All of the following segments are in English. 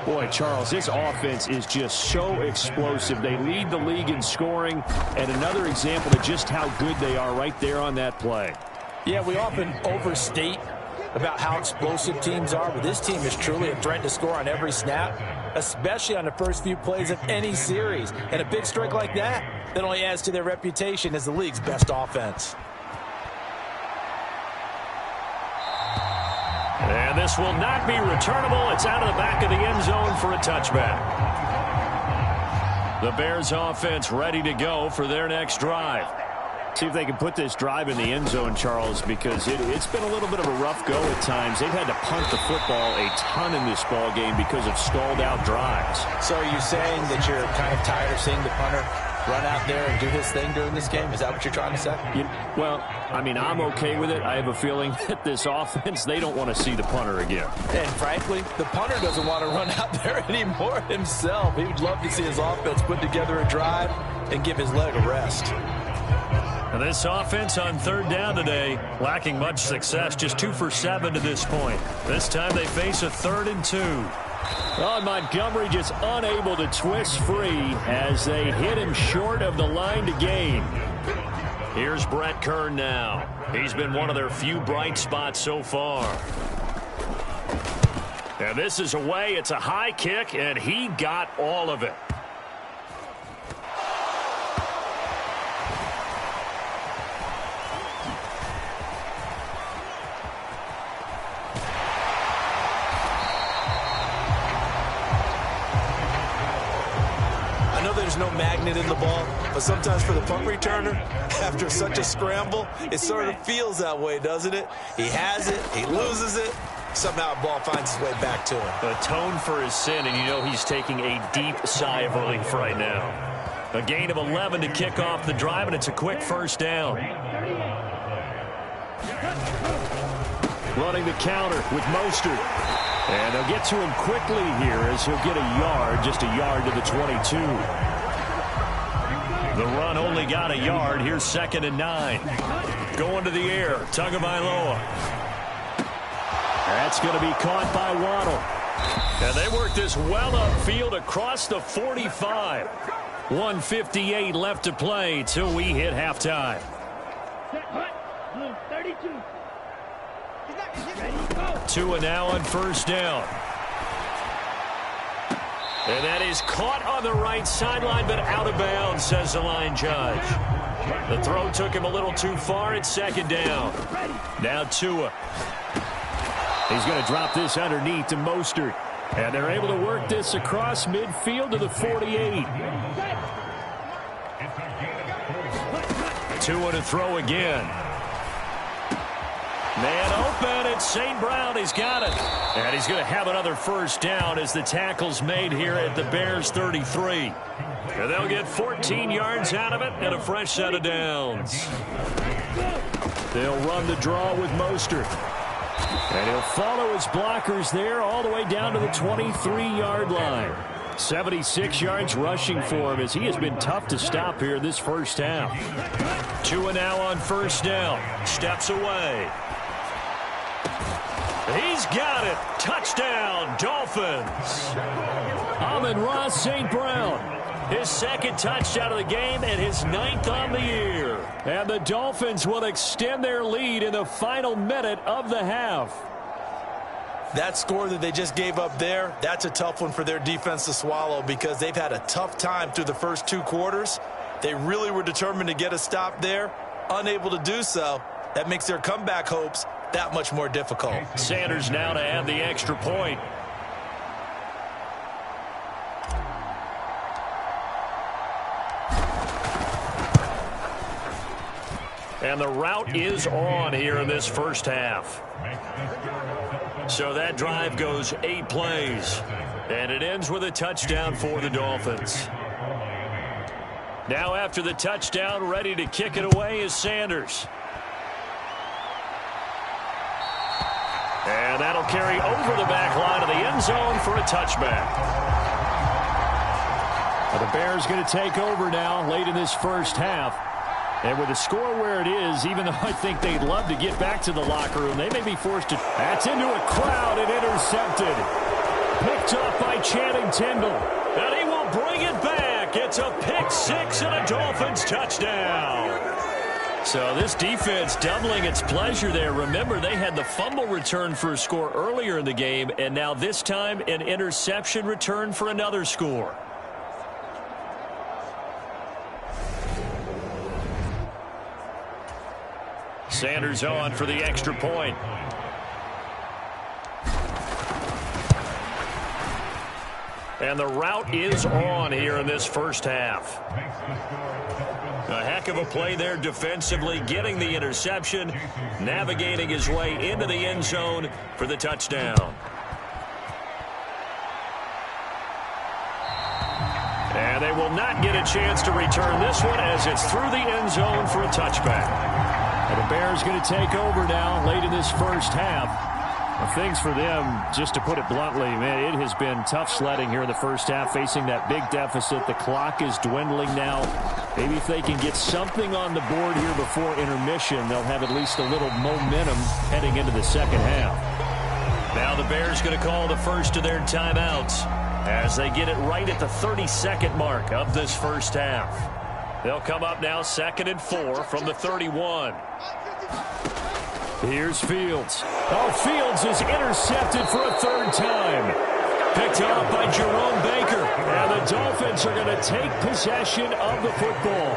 Boy, Charles, this offense is just so explosive. They lead the league in scoring, and another example of just how good they are right there on that play. Yeah, we often overstate about how explosive teams are, but this team is truly a threat to score on every snap, especially on the first few plays of any series. And a big strike like that only adds to their reputation as the league's best offense. And this will not be returnable. It's out of the back of the end zone for a touchback. The Bears offense ready to go for their next drive. See if they can put this drive in the end zone, Charles, because it's been a little bit of a rough go at times. They've had to punt the football a ton in this ball game because of stalled out drives. So are you saying that you're kind of tired of seeing the punter run out there and do his thing during this game? Is that what you're trying to say? Well, I mean, I'm okay with it. I have a feeling that this offense, they don't want to see the punter again. And frankly, the punter doesn't want to run out there anymore himself. He would love to see his offense put together a drive and give his leg a rest. And this offense on third down today, lacking much success, just 2 for 7 to this point. This time they face a 3rd and 2. Oh, Montgomery just unable to twist free as they hit him short of the line to gain. Here's Brett Kern now. He's been one of their few bright spots so far. And this is away. It's a high kick, and he got all of it. There's no magnet in the ball, but sometimes for the punt returner, after such a scramble, it sort of feels that way, doesn't it? He has it, he loses it, somehow the ball finds its way back to him. Atone for his sin, and you know he's taking a deep sigh of relief right now. A gain of 11 to kick off the drive, and it's a quick first down. Running the counter with Mostert. And they'll get to him quickly here as he'll get a yard, just a yard to the 22. The run only got a yard. Here's 2nd and 9. Going to the air. Tagovailoa. That's going to be caught by Waddle. And they work this well upfield across the 45. 1:58 left to play till we hit halftime. 2 now on first down. And that is caught on the right sideline, but out of bounds, says the line judge. The throw took him a little too far. It's 2nd down. Now Tua. He's going to drop this underneath to Mostert. And they're able to work this across midfield to the 48. Tua to throw again. Man open, it's St. Brown. He's got it. And he's going to have another first down as the tackle's made here at the Bears 33. And they'll get 14 yards out of it and a fresh set of downs. They'll run the draw with Mostert. And he'll follow his blockers there all the way down to the 23-yard line. 76 yards rushing for him as he has been tough to stop here this first half. Tua now on first down. Steps away. He's got it. Touchdown, Dolphins. Amon-Ra St. Brown. His 2nd touchdown of the game and his 9th on the year. And the Dolphins will extend their lead in the final minute of the half. That score that they just gave up there, that's a tough one for their defense to swallow because they've had a tough time through the first 2 quarters. They really were determined to get a stop there, unable to do so. That makes their comeback hopes that much more difficult. Sanders now to add the extra point. And the route is on here in this first half. So that drive goes 8 plays. And it ends with a touchdown for the Dolphins. Now after the touchdown, ready to kick it away is Sanders. And that'll carry over the back line of the end zone for a touchback. Well, the Bears going to take over now late in this first half. And with the score where it is, even though I think they'd love to get back to the locker room, they may be forced to. That's into a crowd and intercepted. Pick picked off by Channing Tindall. And he will bring it back. It's a pick six and a Dolphins touchdown. So this defense doubling its pleasure there. Remember, they had the fumble return for a score earlier in the game, and now this time an interception return for another score. Sanders on for the extra point. And the route is on here in this first half. A heck of a play there defensively, getting the interception, navigating his way into the end zone for the touchdown. And they will not get a chance to return this one as it's through the end zone for a touchback. And the Bears going to take over now late in this first half. Well, things for them, just to put it bluntly, man, it has been tough sledding here in the first half, facing that big deficit. The clock is dwindling now. Maybe if they can get something on the board here before intermission, they'll have at least a little momentum heading into the second half. Now the Bears going to call the first of their timeouts as they get it right at the 30-second mark of this first half. They'll come up now 2nd and 4 from the 31. Here's Fields. Oh, Fields is intercepted for a third time. Picked off by Jerome Baker. And the Dolphins are going to take possession of the football.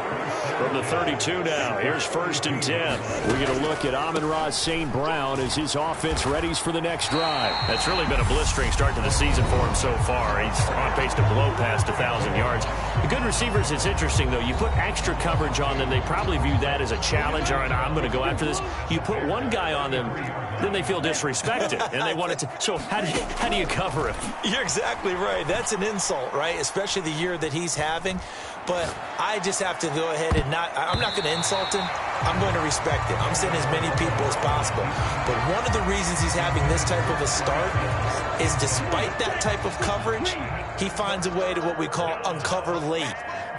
From the 32 now, here's 1st and 10. We get a look at Amon-Ra St. Brown as his offense readies for the next drive. That's really been a blistering start to the season for him so far. He's on pace to blow past 1,000 yards. The good receivers, it's interesting, though. You put extra coverage on them, they probably view that as a challenge. All right, I'm going to go after this. You put one guy on them, then they feel disrespected, and they want it to. So how do you cover it? You're exactly right. That's an insult, right? Especially the year that he's having. But I just have to go ahead and I'm not going to insult him. I'm going to respect it. I'm sending as many people as possible. But one of the reasons he's having this type of a start is despite that type of coverage, he finds a way to what we call uncover late.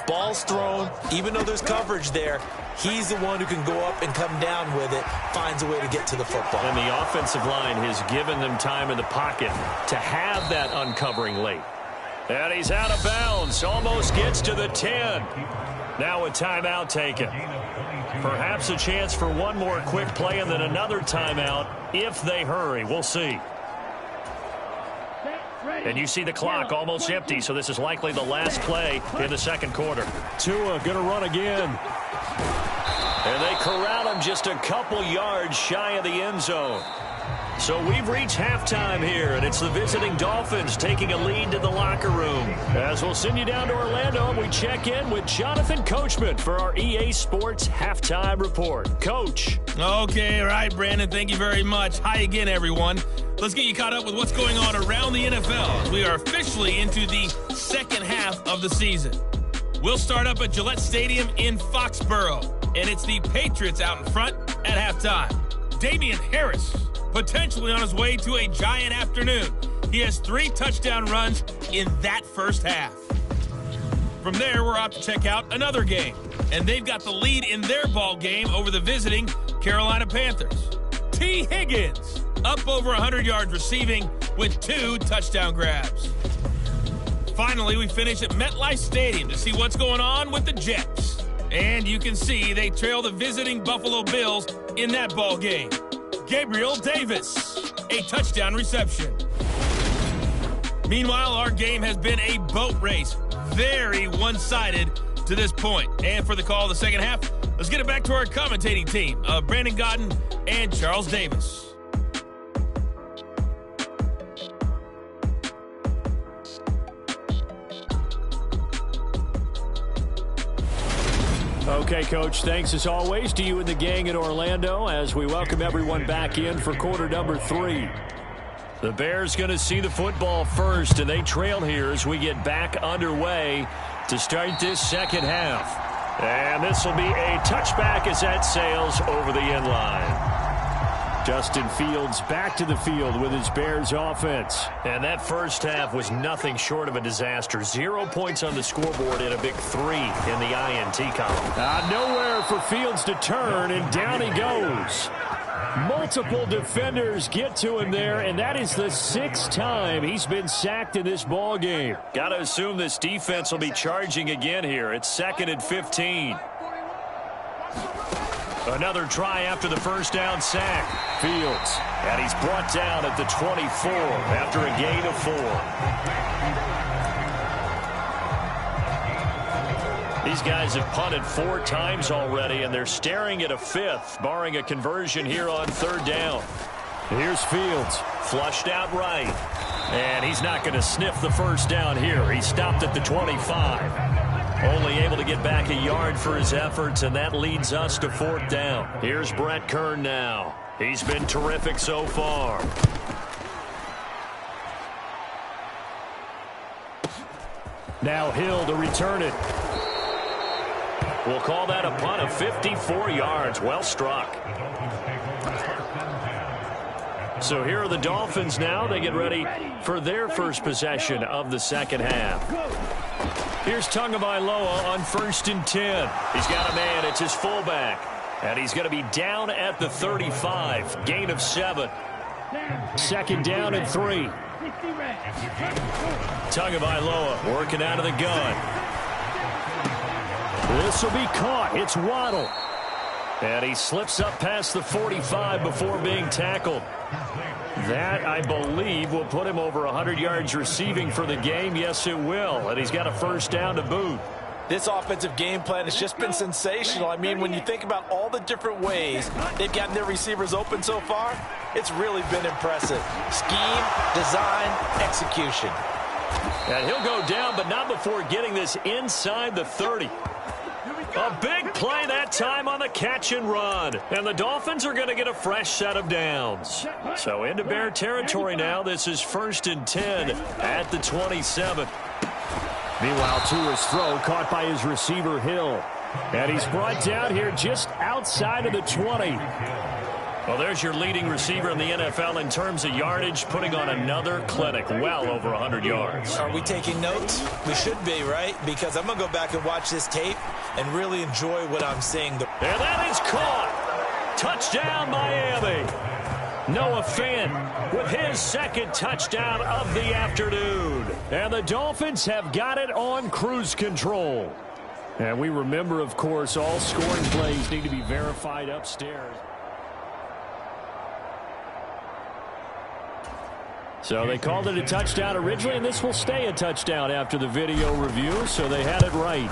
Ball's thrown, even though there's coverage there, he's the one who can go up and come down with it, finds a way to get to the football. And the offensive line has given them time in the pocket to have that uncovering late. And he's out of bounds, almost gets to the 10. Now a timeout taken. Perhaps a chance for one more quick play and then another timeout if they hurry. We'll see. And you see the clock almost empty, so this is likely the last play in the second quarter. Tua going to run again. And they corral him just a couple yards shy of the end zone. So we've reached halftime here, and it's the visiting Dolphins taking a lead to the locker room. As we'll send you down to Orlando, and we check in with Jonathan Coachman for our EA Sports Halftime Report. Coach. Okay, all right, Brandon, thank you very much. Hi again, everyone. Let's get you caught up with what's going on around the NFL as we are officially into the second half of the season. We'll start up at Gillette Stadium in Foxborough, and it's the Patriots out in front at halftime. Damian Harris potentially on his way to a giant afternoon. He has 3 touchdown runs in that first half. From there, we're off to check out another game, and they've got the lead in their ball game over the visiting Carolina Panthers. T. Higgins up over 100 yards receiving with 2 touchdown grabs. Finally, we finish at MetLife Stadium to see what's going on with the Jets. And you can see they trail the visiting Buffalo Bills in that ball game. Gabriel Davis, a touchdown reception. Meanwhile, our game has been a boat race. Very one-sided to this point. And for the call of the second half, let's get it back to our commentating team of Brandon Godden and Charles Davis. Okay, Coach, thanks as always to you and the gang in Orlando as we welcome everyone back in for quarter number 3. The Bears going to see the football first, and they trail here as we get back underway to start this second half. And this will be a touchback as that sails over the end line. Justin Fields back to the field with his Bears offense. And that first half was nothing short of a disaster. 0 points on the scoreboard and a big 3 in the INT column. Nowhere for Fields to turn, and down he goes. Multiple defenders get to him there, and that is the 6th time he's been sacked in this ball game. Got to assume this defense will be charging again here. It's 2nd and 15. Another try after the first down sack. Fields, and he's brought down at the 24 after a gain of 4. These guys have punted 4 times already, and they're staring at a 5th, barring a conversion here on 3rd down. Here's Fields. Flushed out right. And he's not going to sniff the first down here. He stopped at the 25. Only able to get back a yard for his efforts, and that leads us to 4th down. Here's Brett Kern now. He's been terrific so far. Now Hill to return it. We'll call that a punt of 54 yards. Well struck. So here are the Dolphins now. They get ready for their first possession of the second half. Here's Tagovailoa on 1st and 10. He's got a man. It's his fullback. And he's going to be down at the 35. Gain of 7. 2nd down and 3. Tagovailoa working out of the gun. This will be caught. It's Waddle. And he slips up past the 45 before being tackled. That, I believe, will put him over 100 yards receiving for the game. Yes, it will. And he's got a first down to boot. This offensive game plan has just been sensational. I mean, when you think about all the different ways they've gotten their receivers open so far, it's really been impressive. Scheme, design, execution. And he'll go down, but not before getting this inside the 30. A big play that time on the catch and run. And the Dolphins are going to get a fresh set of downs. So into Bear territory now. This is 1st and 10 at the 27. Meanwhile, Tua's throw caught by his receiver, Hill. And he's brought down here just outside of the 20. Well, there's your leading receiver in the NFL in terms of yardage, putting on another clinic, well over 100 yards. Are we taking notes? We should be, right? Because I'm going to go back and watch this tape and really enjoy what I'm seeing. And that is caught. Touchdown, Miami. Noah Fant with his 2nd touchdown of the afternoon. And the Dolphins have got it on cruise control. And we remember, of course, all scoring plays need to be verified upstairs. So they called it a touchdown originally, and this will stay a touchdown after the video review, so they had it right.